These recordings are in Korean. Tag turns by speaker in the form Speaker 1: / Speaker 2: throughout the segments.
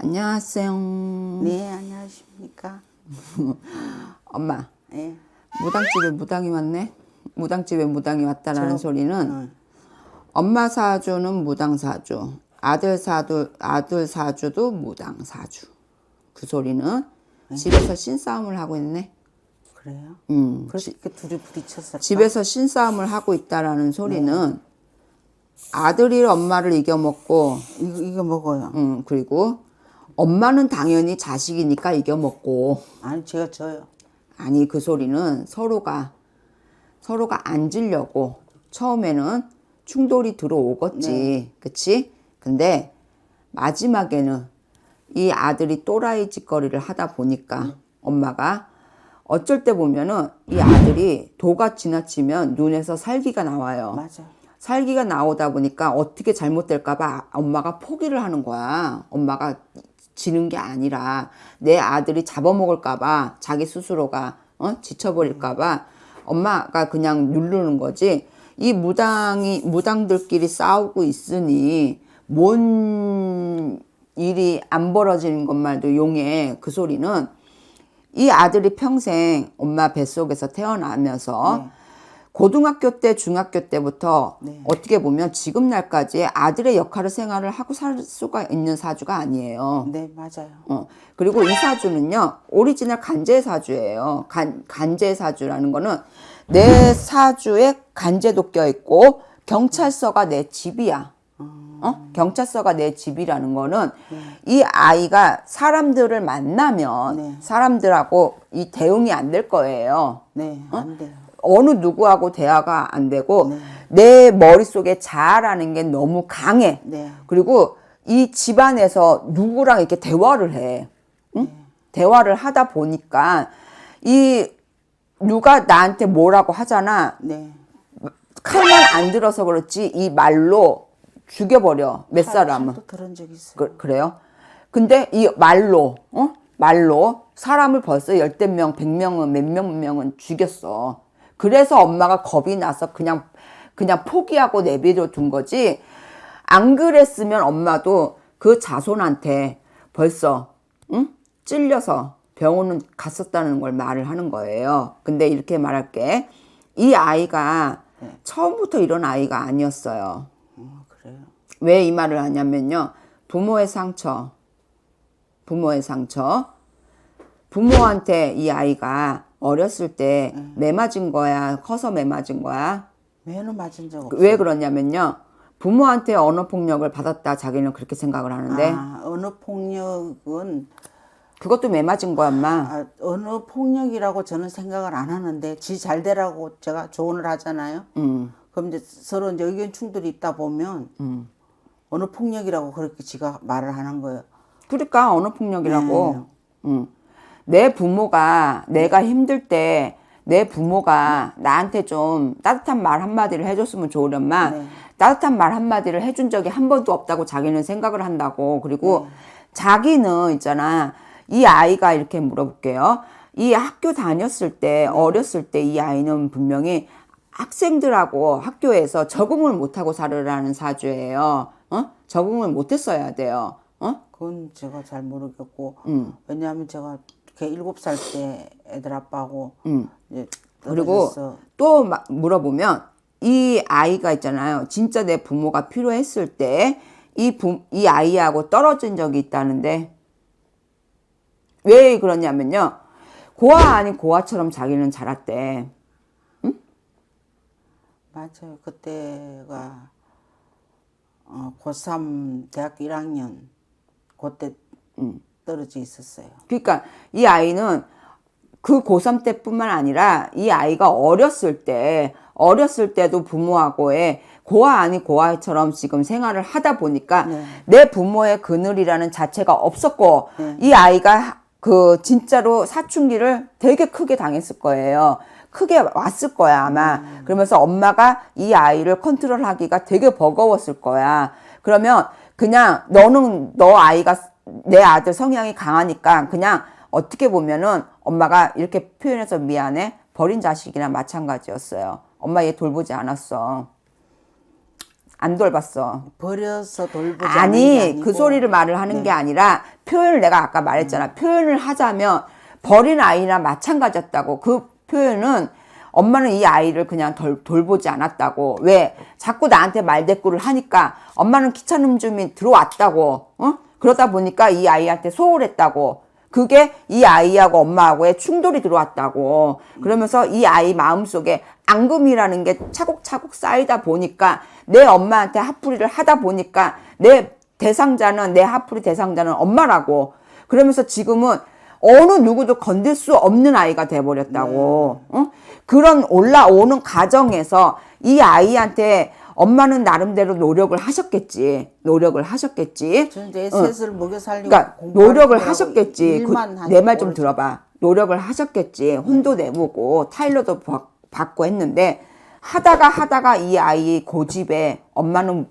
Speaker 1: 안녕하세요.
Speaker 2: 네, 안녕하십니까.
Speaker 1: 엄마,
Speaker 2: 예.
Speaker 1: 무당집에 무당이 왔네? 무당집에 무당이 왔다라는 소리는 엄마 사주는 무당 사주, 아들 사주도 무당 사주. 그 소리는 집에서 신싸움을 하고 있네.
Speaker 2: 그래요?
Speaker 1: 음,
Speaker 2: 그렇게 둘이 부딪혔을까?
Speaker 1: 집에서 신싸움을 하고 있다라는 소리는 아들이 엄마를 이겨먹고,
Speaker 2: 이거 먹어요.
Speaker 1: 그리고 엄마는 당연히 자식이니까 이겨먹고,
Speaker 2: 아니, 제가 져요.
Speaker 1: 아니 그 소리는 서로가 앉으려고 처음에는 충돌이 들어오겠지. 그치? 근데 마지막에는 이 아들이 또라이 짓거리를 하다 보니까 엄마가 어쩔 때 보면은 이 아들이 도가 지나치면 눈에서 살기가 나와요.
Speaker 2: 맞아요.
Speaker 1: 살기가 나오다 보니까 어떻게 잘못될까봐 엄마가 포기를 하는 거야. 엄마가 지는 게 아니라 내 아들이 잡아먹을까봐 자기 스스로가 지쳐버릴까봐 엄마가 그냥 누르는 거지. 이 무당들끼리 싸우고 있으니 뭔 일이 안 벌어지는 것말도 용해. 그 소리는 이 아들이 평생 엄마 뱃속에서 태어나면서 고등학교 때, 중학교 때부터 어떻게 보면 지금 날까지 아들의 역할을 생활을 하고 살 수가 있는 사주가 아니에요.
Speaker 2: 네, 맞아요.
Speaker 1: 그리고 이 사주는요, 오리지널 간제 사주예요. 간제 사주라는 거는 내 사주에 간제도 껴있고 경찰서가 내 집이야. 경찰서가 내 집이라는 거는 이 아이가 사람들을 만나면 사람들하고 이 대응이 안 될 거예요.
Speaker 2: 네, 안 돼요.
Speaker 1: 어느 누구하고 대화가 안 되고 내 머릿속에 자아라는 게 너무 강해. 그리고 이 집안에서 누구랑 이렇게 대화를 해. 대화를 하다 보니까 이 누가 나한테 뭐라고 하잖아. 칼만 안 들어서 그렇지 이 말로 죽여버려. 몇 사람은.
Speaker 2: 칼도 들은 적 있어요.
Speaker 1: 그래요? 근데 이 말로 사람을 벌써 열댓 명, 100명은 몇 명은 죽였어. 그래서 엄마가 겁이 나서 그냥 포기하고 내버려 둔 거지. 안 그랬으면 엄마도 그 자손한테 벌써 찔려서 병원은 갔었다는 걸 말을 하는 거예요. 근데 이렇게 말할게. 이 아이가 처음부터 이런 아이가 아니었어요.
Speaker 2: 그래요?
Speaker 1: 왜 이 말을 하냐면요. 부모의 상처. 부모한테 이 아이가 어렸을 때 매 맞은 거야? 커서 매 맞은 거야?
Speaker 2: 매는 맞은 적 없어요.
Speaker 1: 왜 그러냐면요. 부모한테 언어폭력을 받았다 자기는 그렇게 생각을 하는데
Speaker 2: 언어폭력은
Speaker 1: 그것도 매 맞은 거야 엄마.
Speaker 2: 언어폭력이라고 저는 생각을 안 하는데 지 잘되라고 제가 조언을 하잖아요. 그럼 이제 서로 이제 의견 충돌이 있다 보면 언어폭력이라고 그렇게 지가 말을 하는 거예요.
Speaker 1: 그러니까 언어폭력이라고. 내 부모가 내가 힘들 때 내 부모가 나한테 좀 따뜻한 말 한마디를 해줬으면 좋으련만 따뜻한 말 한마디를 해준 적이 한 번도 없다고 자기는 생각을 한다고. 그리고 자기는 있잖아. 이 아이가 이렇게 물어볼게요. 이 학교 다녔을 때 어렸을 때 이 아이는 분명히 학생들하고 학교에서 적응을 못하고 살으라는 사주예요. 적응을 못했어야 돼요.
Speaker 2: 그건 제가 잘 모르겠고 왜냐하면 제가 이렇게 7살 때 애들 아빠하고 이제
Speaker 1: 그리고
Speaker 2: 떨어졌어.
Speaker 1: 또 물어보면 이 아이가 있잖아요. 진짜 내 부모가 필요했을 때 이 아이하고 떨어진 적이 있다는데 왜 그러냐면요. 고아 아닌 고아처럼 자기는 자랐대.
Speaker 2: 맞아요. 그때가 고3 대학교 1학년 그때 떨어져 있었어요.
Speaker 1: 그러니까 이 아이는 그 고3 때뿐만 아니라 이 아이가 어렸을 때도 부모하고의 고아 아닌 고아처럼 지금 생활을 하다 보니까 내 부모의 그늘이라는 자체가 없었고 이 아이가 그 진짜로 사춘기를 되게 크게 당했을 거예요. 크게 왔을 거야 아마. 그러면서 엄마가 이 아이를 컨트롤하기가 되게 버거웠을 거야. 그러면 그냥 내 아들 성향이 강하니까 그냥 어떻게 보면은 엄마가 이렇게 표현해서 미안해. 버린 자식이나 마찬가지였어요. 엄마 얘 돌보지 않았어. 안 돌봤어.
Speaker 2: 버려서 돌보지 않는 게
Speaker 1: 아니,
Speaker 2: 아니고.
Speaker 1: 그 소리를 말을 하는 게 아니라 표현을 내가 아까 말했잖아. 표현을 하자면 버린 아이나 마찬가지였다고. 그 표현은 엄마는 이 아이를 그냥 돌보지 않았다고. 왜? 자꾸 나한테 말대꾸를 하니까 엄마는 귀찮은 줌이 들어왔다고. 그러다 보니까 이 아이한테 소홀했다고. 그게 이 아이하고 엄마하고의 충돌이 들어왔다고. 그러면서 이 아이 마음속에 앙금이라는 게 차곡차곡 쌓이다 보니까 내 엄마한테 화풀이를 하다 보니까 내 화풀이 대상자는 엄마라고. 그러면서 지금은 어느 누구도 건들 수 없는 아이가 돼버렸다고. 그런 올라오는 과정에서 이 아이한테 엄마는 나름대로 노력을 하셨겠지.
Speaker 2: 저는 이제 셋을 먹여 살리고
Speaker 1: 그러니까 노력을 하셨겠지.
Speaker 2: 일만
Speaker 1: 내 말 좀 들어봐. 노력을 하셨겠지. 혼도 내보고 타일러도 받고 했는데 하다가 이 아이 고집에 엄마는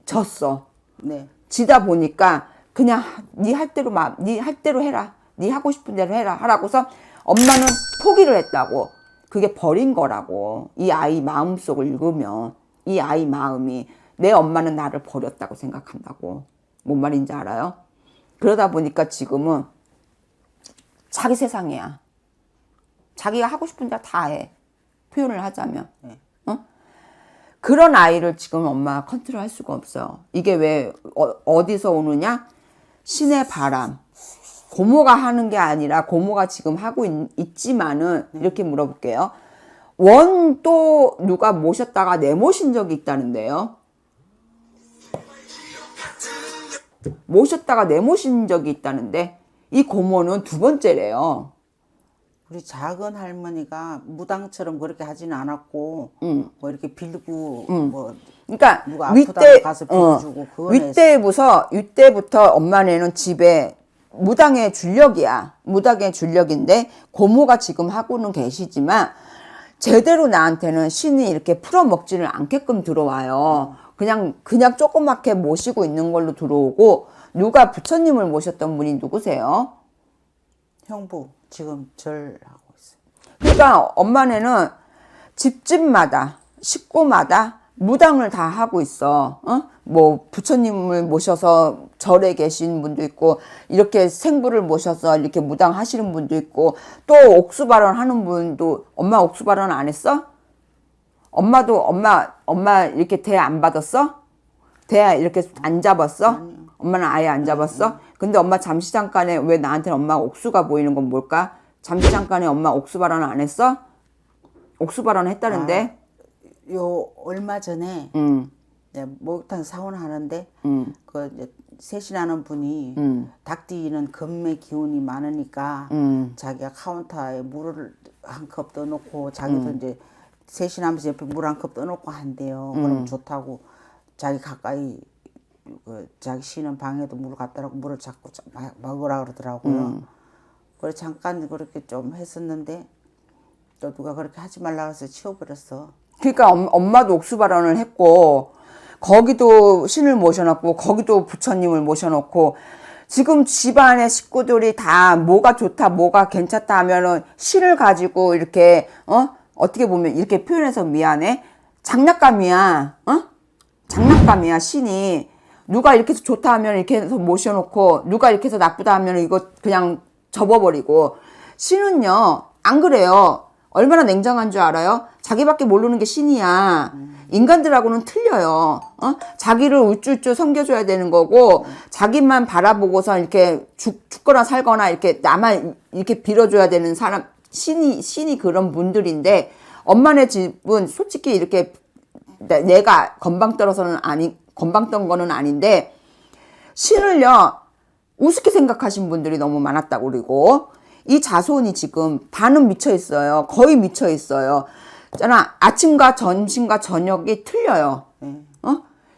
Speaker 1: 졌어.
Speaker 2: 네.
Speaker 1: 지다 보니까 그냥 네 할 대로 해라. 네 하고 싶은 대로 해라 하라고서 엄마는 포기를 했다고. 그게 버린 거라고. 이 아이 마음속을 읽으면 이 아이 마음이 내 엄마는 나를 버렸다고 생각한다고. 뭔 말인지 알아요? 그러다 보니까 지금은 자기 세상이야. 자기가 하고 싶은 대로 다 해. 표현을 하자면. 그런 아이를 지금 엄마가 컨트롤 할 수가 없어. 이게 왜 어디서 오느냐? 신의 바람. 고모가 하는 게 아니라 고모가 지금 하고 있지만은 이렇게 물어볼게요. 원 또 누가 모셨다가 내모신 적이 있다는데요. 모셨다가 내모신 적이 있다는데 이 고모는 두 번째래요.
Speaker 2: 우리 작은 할머니가 무당처럼 그렇게 하지는 않았고 뭐 이렇게 빌고 뭐
Speaker 1: 그러니까
Speaker 2: 누가 아프다고 가서 빌어주고 그거는
Speaker 1: 윗때부터 엄마네는 집에 무당의 줄력이야. 무당의 줄력인데 고모가 지금 하고는 계시지만 제대로 나한테는 신이 이렇게 풀어먹지를 않게끔 들어와요. 그냥 조그맣게 모시고 있는 걸로 들어오고. 누가 부처님을 모셨던 분이 누구세요?
Speaker 2: 형부 지금 절 하고 있어요.
Speaker 1: 그러니까 엄마네는 집집마다 식구마다 무당을 다 하고 있어. 뭐 부처님을 모셔서 절에 계신 분도 있고 이렇게 생부를 모셔서 이렇게 무당 하시는 분도 있고 또 옥수발언 하는 분도. 엄마 옥수발언 안 했어? 엄마도 엄마 이렇게 대 안 받았어? 대 이렇게 안 잡았어? 엄마는 아예 안 잡았어? 근데 엄마 잠시 잠깐에 왜 나한테는 엄마 옥수가 보이는 건 뭘까? 잠시 잠깐에 엄마 옥수발언 안 했어? 옥수발언 했다는데?
Speaker 2: 요 얼마 전에 네, 목욕탕 사원 하는데 그 이제 셋이라는 분이 닭띠는 금의 기운이 많으니까 자기가 카운터에 물을 한 컵 떠놓고 자기도 이제 셋이나면서 옆에 물 한 컵 떠놓고 한대요. 그럼 좋다고 자기 가까이 그 자기 쉬는 방에도 물을 갖다 놓고 물을 자꾸 먹으라 그러더라고요. 그래 잠깐 그렇게 좀 했었는데 또 누가 그렇게 하지 말라고 해서 치워버렸어.
Speaker 1: 그러니까 엄마도 옥수발언을 했고 거기도 신을 모셔놓고 거기도 부처님을 모셔놓고 지금 집안의 식구들이 다 뭐가 좋다 뭐가 괜찮다 하면은 신을 가지고 이렇게 어떻게 보면 이렇게 표현해서 미안해. 장난감이야. 장난감이야 신이. 누가 이렇게 해서 좋다 하면 이렇게 해서 모셔놓고 누가 이렇게 해서 나쁘다 하면 이거 그냥 접어버리고. 신은요 안 그래요. 얼마나 냉정한 줄 알아요? 자기밖에 모르는 게 신이야. 인간들하고는 틀려요. 자기를 울줄줄 섬겨줘야 되는 거고 자기만 바라보고서 이렇게 죽거나 살거나 이렇게 나만 이렇게 빌어줘야 되는 사람. 신이 그런 분들인데 엄마네 집은 솔직히 이렇게 내가 건방 떤 거는 아닌데 신을요 우습게 생각하신 분들이 너무 많았다고. 그리고 이 자손이 지금 반은 미쳐 있어요. 거의 미쳐 있어요. 잖아. 아침과 점심과 저녁이 틀려요.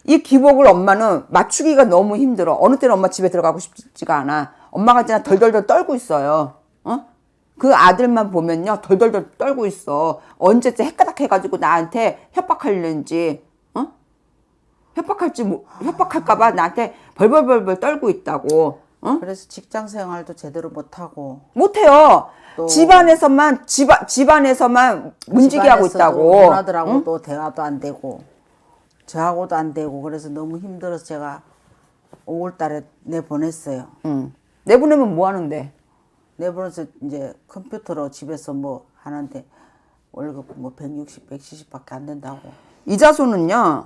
Speaker 1: 이 기복을 엄마는 맞추기가 너무 힘들어. 어느 때는 엄마 집에 들어가고 싶지가 않아. 엄마가 그냥 덜덜덜 떨고 있어요. 그 아들만 보면요 덜덜덜 떨고 있어. 언제쯤 헷가닥 해가지고 나한테 협박하려는지. 협박할까봐 나한테 벌벌벌벌 떨고 있다고.
Speaker 2: 그래서 직장 생활도 제대로 못하고
Speaker 1: 못해요. 집안에서만 문지기 하고 있다고.
Speaker 2: 누나들하고도 대화도 안 되고 저하고도 안 되고 그래서 너무 힘들어서 제가 5월달에 내보냈어요.
Speaker 1: 내보내면 뭐 하는데?
Speaker 2: 내보내서 이제 컴퓨터로 집에서 뭐 하는데 월급 뭐 160, 170밖에 안 된다고.
Speaker 1: 이자손은요,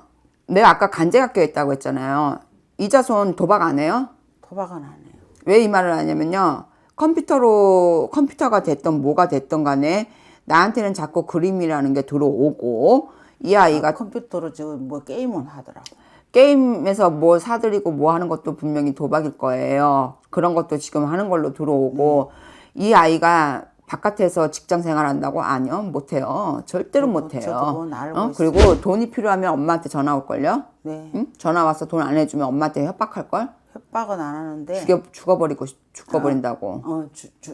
Speaker 1: 내가 아까 간제학교에 있다고 했잖아요. 이자손 도박 안 해요?
Speaker 2: 도박은 안 해요.
Speaker 1: 왜 이 말을 하냐면요, 컴퓨터가 됐던 뭐가 됐던 간에 나한테는 자꾸 그림이라는 게 들어오고, 이 아이가
Speaker 2: 컴퓨터로 지금 뭐 게임은 하더라고.
Speaker 1: 게임에서 뭐 사들이고 뭐 하는 것도 분명히 도박일 거예요. 그런 것도 지금 하는 걸로 들어오고, 이 아이가 바깥에서 직장 생활한다고? 아니요, 못해요. 절대로 못해요.
Speaker 2: 저도 그건 알고 있어요.
Speaker 1: 그리고 돈이 필요하면 엄마한테 전화 올걸요?
Speaker 2: 네.
Speaker 1: 응? 전화 와서 돈 안 해주면 엄마한테 협박할걸?
Speaker 2: 협박은 안 하는데
Speaker 1: 죽어버린다고.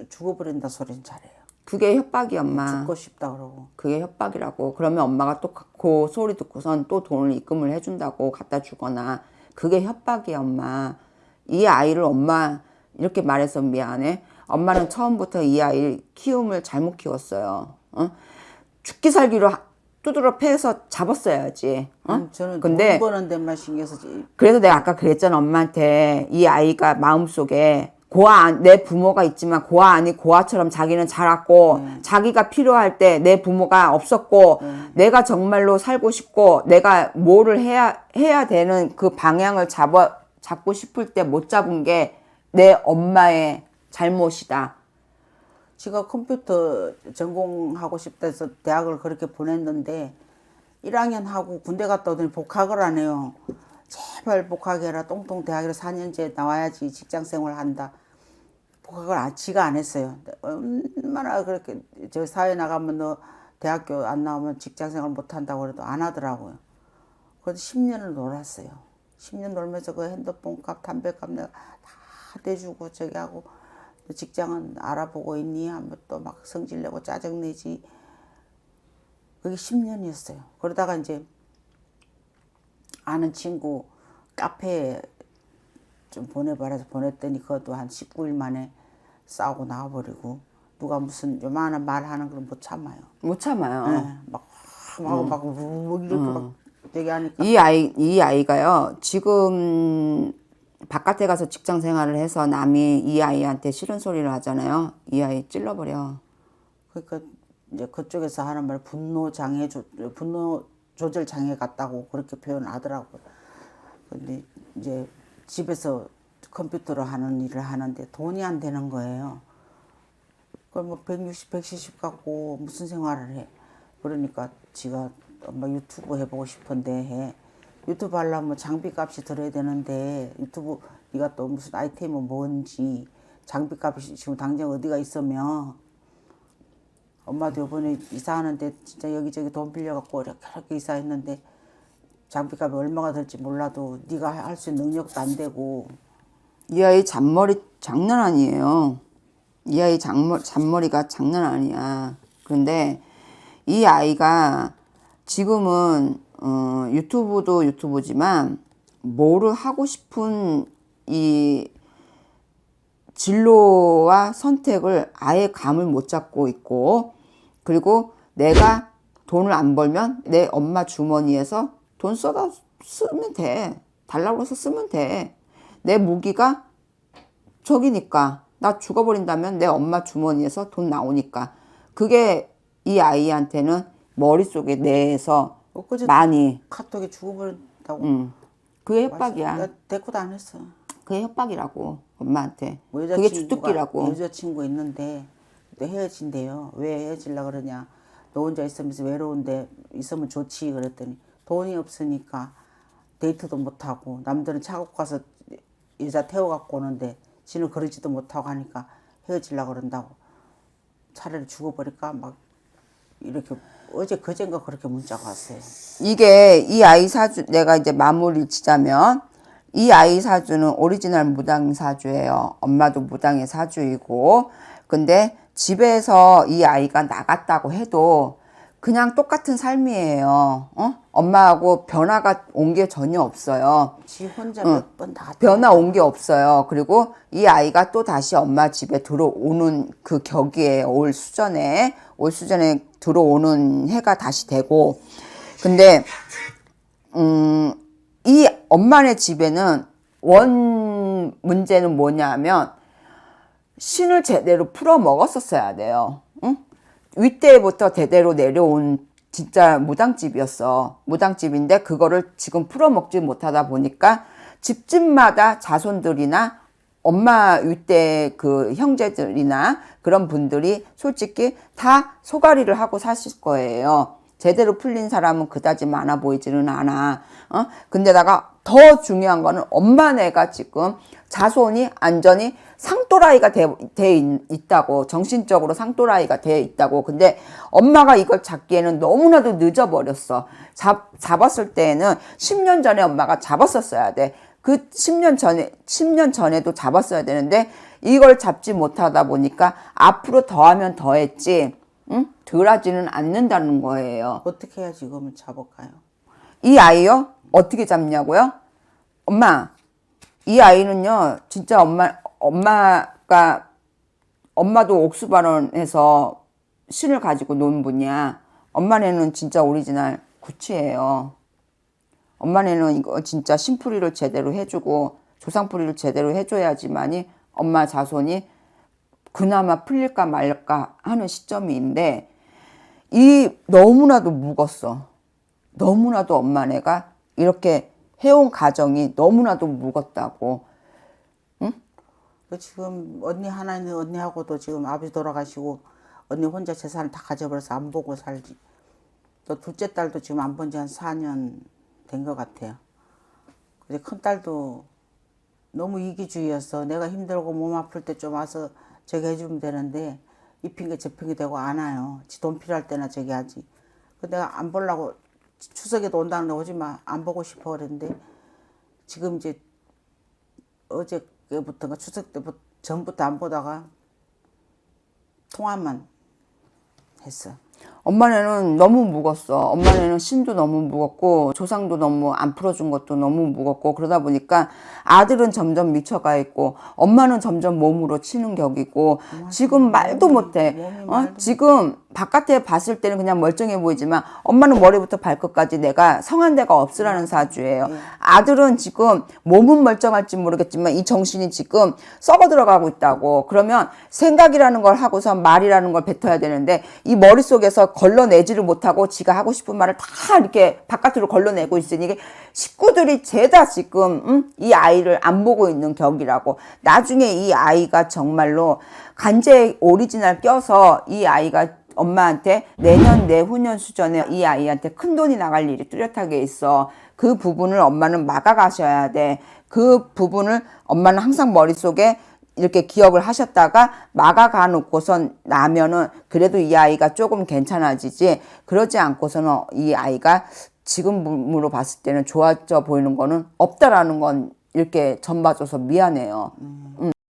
Speaker 2: 죽어버린다 소리는 잘해요.
Speaker 1: 그게 협박이 엄마.
Speaker 2: 죽고 싶다 그러고.
Speaker 1: 그게 협박이라고. 그러면 엄마가 또 그 소리 듣고선 또 돈을 입금을 해준다고 갖다 주거나. 그게 협박이야, 엄마. 이 아이를 엄마 이렇게 말해서 미안해. 엄마는 처음부터 이 아이를 키움을 잘못 키웠어요. 어? 죽기 살기로 두드러 패서 잡았어야지. 어?
Speaker 2: 저는
Speaker 1: 근데
Speaker 2: 돈 버는 데만 신경 쓰지.
Speaker 1: 그래서 내가 아까 그랬잖아, 엄마한테. 이 아이가 마음속에 내 부모가 있지만 고아 아니 고아처럼 자기는 자랐고, 자기가 필요할 때 내 부모가 없었고, 내가 정말로 살고 싶고, 내가 뭐를 해야 되는 그 방향을 잡고 싶을 때 못 잡은 게 내 엄마의 잘못이다.
Speaker 2: 지가 컴퓨터 전공하고 싶다 해서 대학을 그렇게 보냈는데 1학년 하고 군대 갔다 오더니 복학을 안 해요. 제발 복학해라. 똥똥 대학을 4년제 나와야지 직장 생활 한다. 복학을 지가 안 했어요. 얼마나 그렇게 저 사회 나가면 너 대학교 안 나오면 직장 생활 못 한다고 그래도 안 하더라고요. 그래도 10년을 놀았어요. 10년 놀면서 그 핸드폰 값, 담배값 내가 다 대주고 저기 하고, 직장은 알아보고 있니? 하면 또 막 성질내고 짜증내지. 그게 10년이었어요. 그러다가 이제 아는 친구 카페에 좀 보내봐라서 보냈더니 그것도 한 19일 만에 싸우고 나와버리고, 누가 무슨 요만한 말 하는 걸 못 참아요.
Speaker 1: 못 참아요.
Speaker 2: 네, 막 이렇게 막 얘기하니까.
Speaker 1: 이 아이가요, 지금 바깥에 가서 직장 생활을 해서 남이 이 아이한테 싫은 소리를 하잖아요. 이 아이 찔러버려.
Speaker 2: 그러니까 이제 그쪽에서 하는 말 분노 조절 장애 같다고 그렇게 표현하더라고요. 근데 이제 집에서 컴퓨터로 하는 일을 하는데 돈이 안 되는 거예요. 그럼 뭐 160, 170 갖고 무슨 생활을 해? 그러니까 지가 엄마 유튜브 해보고 싶은데 해. 유튜브 하려면 장비값이 들어야 되는데 유튜브 네가 또 무슨 아이템은 뭔지 장비값이 지금 당장 어디가 있으면, 엄마도 이번에 이사하는데 진짜 여기저기 돈 빌려갖고 이렇게 이사했는데 장비값이 얼마가 들지 몰라도 네가 할 수 있는 능력도 안 되고.
Speaker 1: 이 아이 잔머리 장난 아니에요. 이 아이 잔머리가 장난 아니야. 그런데 이 아이가 지금은 유튜브도 유튜브지만 뭐를 하고 싶은 이 진로와 선택을 아예 감을 못 잡고 있고, 그리고 내가 돈을 안 벌면 내 엄마 주머니에서 돈 쓰면 돼. 달라고 해서 쓰면 돼. 내 무기가 저기니까, 나 죽어버린다면 내 엄마 주머니에서 돈 나오니까. 그게 이 아이한테는 머릿속에 내에서 많이.
Speaker 2: 카톡에 죽어버린다고.
Speaker 1: 그게 협박이야.
Speaker 2: 나 대꾸도 안 했어.
Speaker 1: 그게 협박이라고, 엄마한테.
Speaker 2: 뭐
Speaker 1: 그게 주특기라고.
Speaker 2: 여자친구 있는데 또 헤어진대요. 왜 헤어지려고 그러냐. 너 혼자 있으면서 외로운데 있으면 좋지. 그랬더니 돈이 없으니까 데이트도 못하고, 남들은 차 갖고 가서 여자 태워갖고 오는데 지는 그러지도 못하고 하니까 헤어지려고 그런다고. 차라리 죽어버릴까 막 이렇게 어제 그젠가 그렇게 문자가 왔어요.
Speaker 1: 이게 이 아이 사주, 내가 이제 마무리를 치자면, 이 아이 사주는 오리지널 무당 사주예요. 엄마도 무당의 사주이고, 근데 집에서 이 아이가 나갔다고 해도 그냥 똑같은 삶이에요. 엄마하고 변화가 온 게 전혀 없어요.
Speaker 2: 지 혼자 몇 번 나갔다.
Speaker 1: 변화 온 게 없어요. 그리고 이 아이가 또 다시 엄마 집에 들어오는 그 격이에요. 올 수전에 들어오는 해가 다시 되고. 근데 이 엄마네 집에는 원 문제는 뭐냐면 신을 제대로 풀어 먹었었어야 돼요. 응? 윗대부터 대대로 내려온 진짜 무당집이었어. 무당집인데 그거를 지금 풀어 먹지 못하다 보니까 집집마다 자손들이나 엄마 윗대 그 형제들이나 그런 분들이 솔직히 다 소가리를 하고 사실 거예요. 제대로 풀린 사람은 그다지 많아 보이지는 않아. 근데다가 더 중요한 거는 엄마네가 지금 자손이 안전히 상또라이가 돼 있다고, 정신적으로 상또라이가 돼 있다고. 근데 엄마가 이걸 잡기에는 너무나도 늦어버렸어. 잡았을 때에는 10년 전에 엄마가 잡았었어야 돼. 그 10년 전에도 잡았어야 되는데 이걸 잡지 못하다 보니까 앞으로 더하면 더했지, 응? 덜하지는 않는다는 거예요.
Speaker 2: 어떻게 해야 지금은 잡을까요?
Speaker 1: 이 아이요? 어떻게 잡냐고요? 엄마, 이 아이는요, 진짜 엄마도 옥수발언해서 신을 가지고 논 분이야. 엄마네는 진짜 오리지널 구치예요. 엄마네는 이거 진짜 신풀이를 제대로 해주고 조상풀이를 제대로 해줘야지만이 엄마 자손이 그나마 풀릴까 말까 하는 시점인데, 이 너무나도 묵었어. 너무나도 엄마네가 이렇게 해온 가정이 너무나도 묵었다고.
Speaker 2: 그 지금 언니 하나 있는 언니하고도 지금 아버지 돌아가시고 언니 혼자 재산을 다 가져버려서 안 보고 살지. 또 둘째 딸도 지금 안 본 지 한 4년 된 것 같아요. 근데 큰 딸도 너무 이기주의여서 내가 힘들고 몸 아플 때 좀 와서 저기 해주면 되는데 이 핑계 저 핑계 대고 안 와요. 지 돈 필요할 때나 저기 하지. 그 내가 안 보려고 추석에도 온다는데 오지 마. 안 보고 싶어 그랬는데 지금 이제 어제부터가 추석 때부터 전부터 안 보다가 통화만 했어.
Speaker 1: 엄마네는 너무 묵었어. 엄마네는 신도 너무 묵었고 조상도 너무 안 풀어준 것도 너무 묵었고, 그러다 보니까 아들은 점점 미쳐가 있고 엄마는 점점 몸으로 치는 격이고 지금 말도 못해. 지금 바깥에 봤을 때는 그냥 멀쩡해 보이지만 엄마는 머리부터 발끝까지 내가 성한 데가 없으라는 사주예요. 아들은 지금 몸은 멀쩡할지 모르겠지만 이 정신이 지금 썩어 들어가고 있다고. 그러면 생각이라는 걸 하고서 말이라는 걸 뱉어야 되는데 이 머릿속에서 걸러내지를 못하고 지가 하고 싶은 말을 다 이렇게 바깥으로 걸러내고 있으니 식구들이 죄다 지금 이 아이를 안 보고 있는 격이라고. 나중에 이 아이가 정말로 간제 오리지널 껴서 이 아이가 엄마한테 내년 내후년 수준에 이 아이한테 큰 돈이 나갈 일이 뚜렷하게 있어. 그 부분을 엄마는 막아가셔야 돼. 그 부분을 엄마는 항상 머릿속에 이렇게 기억을 하셨다가 막아가 놓고선 나면은 그래도 이 아이가 조금 괜찮아지지, 그러지 않고서는 이 아이가 지금으로 봤을 때는 좋아져 보이는 거는 없다라는 건 이렇게 전 봐줘서 미안해요.